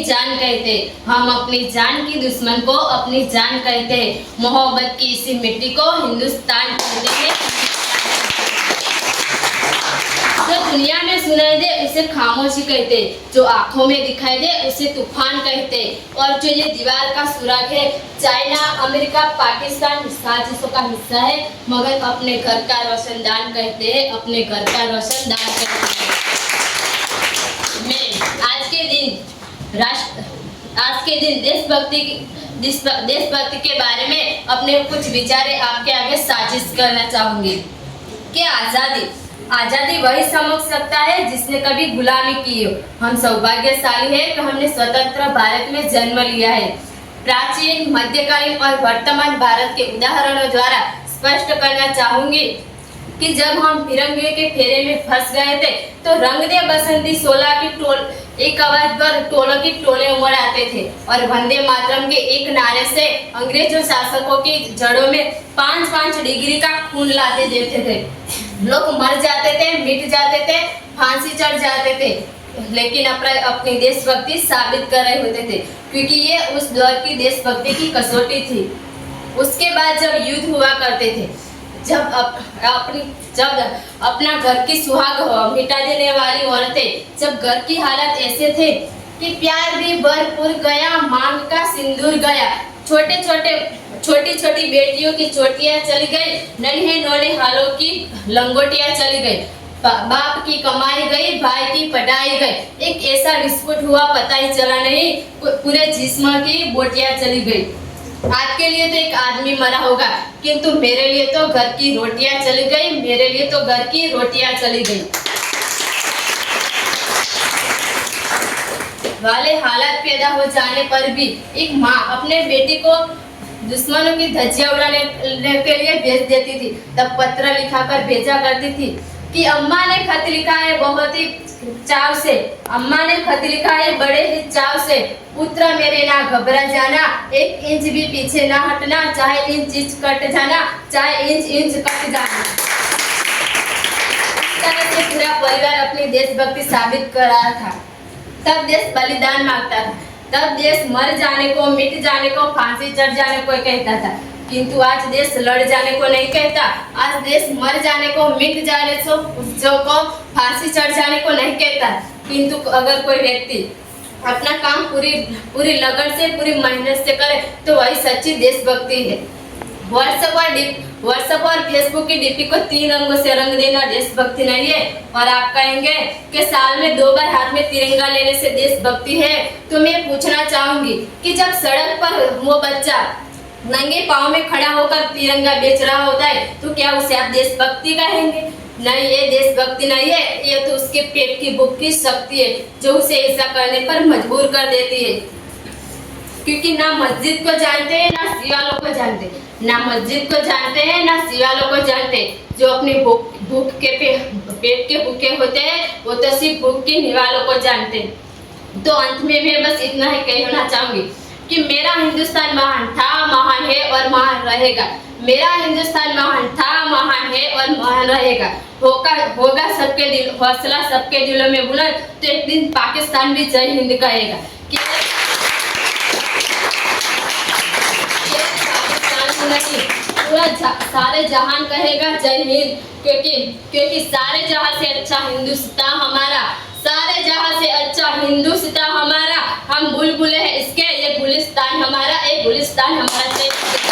जान कहते, हम अपनी जान की दुश्मन को अपनी जान कहते हैं। मोहब्बत की इसी मिट्टी को हिंदुस्तान कहते हैं। जो दुनिया में सुनाई दे उसे खामोशी कहते, जो आंखों में दिखाई दे उसे तूफान कहते। और जो ये दीवार का सुराग है, चाइना, अमेरिका, पाकिस्तान साजिशों का हिस्सा है, मगर अपने घर का रोशनदान कहते हैं, अपने घर का रोशनदान कहते हैं। मैं आज के दिन देशभक्ति के बारे में अपने कुछ विचारे आपके आगे साजिश करना चाहूंगी कि आजादी वही समझ सकता है जिसने कभी गुलामी की हो। हम सौभाग्यशाली है कि हमने स्वतंत्र भारत में जन्म लिया है। प्राचीन, मध्यकालीन और वर्तमान भारत के उदाहरणों द्वारा स्पष्ट करना चाहूंगी कि जब हम फिरंगियों के फेरे में फंस गए थे तो रंग दे बसंती 16 की एक आवाज पर टोलों की टोले उमड़ आते थे और वंदे मातरम के एक नारे से अंग्रेजों शासकों की जड़ों में 5-5 डिग्री का खून लाते देते थे। लोग मर जाते थे, मिट जाते थे, फांसी चढ़ जाते थे, लेकिन अपनी देशभक्ति साबित कर रहे होते थे, क्योंकि ये उस दौर की देशभक्ति की कसौटी थी। उसके बाद जब युद्ध हुआ करते थे, जब अपना घर की सुहाग मिटा देने वाली औरतें, जब घर की हालत ऐसे थे कि प्यार भी भरपूर गया, मांग का सिंदूर गया, छोटी छोटी बेटियों की चोटियां चली गई, नन्हे नोने हालों की लंगोटियां चली गई, बाप की कमाई गई, भाई की पढ़ाई गई, एक ऐसा विस्फोट हुआ पता ही चला नहीं, पूरे जिस्म की बोटियां चली गई। आपके लिए तो एक आदमी मरा होगा, किंतु मेरे लिए तो घर की रोटियां चली गई, मेरे लिए तो घर की रोटियां चली गई। वाले हालात पैदा हो जाने पर भी एक माँ अपने बेटी को दुश्मनों की धज्जियां उड़ाने के लिए भेज देती थी। तब पत्र लिखाकर भेजा करती थी कि अम्मा ने खत लिखा है बहुत ही चाव से, अम्मा ने खत लिखा है बड़े ही चाव से, पुत्र मेरे ना घबरा जाना, 1 इंच भी पीछे ना हटना, चाहे इंच कट जाना, चाहे इंच कट जाना। इस तरह से पूरा परिवार अपनी देशभक्ति साबित कर रहा था। तब देश बलिदान मांगता था, तब देश मर जाने को, मिट जाने को, फांसी चढ़ जाने को कहता था, किंतु आज देश लड़ जाने को नहीं कहता। आज देश मर जाने को, मिट जाने को, फांसी चढ़ जाने को नहीं कहता। किंतु अगर कोई व्यक्ति अपना काम पूरी लगन से, पूरी मेहनत से करे तो वही सच्ची देशभक्ति है। व्हाट्सएप और फेसबुक की डीपी को 3 रंगों से रंग देना देशभक्ति नहीं है। और आप कहेंगे कि साल में 2 बार हाथ में तिरंगा लेने से देशभक्ति है, तो मैं पूछना चाहूंगी कि जब सड़क पर वो बच्चा नंगे पाँव में खड़ा होकर तिरंगा बेच रहा होता है तो क्या उसे आप देशभक्ति कहेंगे? नहीं, ये देशभक्ति नहीं है, ये तो उसके पेट की भूख की शक्ति है जो उसे ऐसा करने पर मजबूर कर देती है। क्योंकि ना मस्जिद को जानते हैं, ना सिवालों को जानते, ना मस्जिद को जानते हैं, ना सिवालों को जानते। जो अपनी भूख के पेट के भूखे होते हैं वो तो सिर्फ भूख के निवालों को जानते हैं। तो अंत में मैं बस इतना ही कहना चाहूंगी कि मेरा हिंदुस्तान महान था, महान है और महान रहेगा। मेरा हिंदुस्तान महान था, महान है और महान रहेगा। होगा सबके दिल, हौसला सबके दिलों में बुलंद, तो एक दिन पाकिस्तान भी जय हिंद कहेगा। पूरा सारे जहान कहेगा जय हिंद, क्योंकि सारे जहां से अच्छा हिंदुस्तान हमारा, सारे जहां से अच्छा हिंदुस्तान हमारा। हम बुलबुले हैं इसके, ये गुलिस्तान हमारा, ये गुलिस्तान हमारा।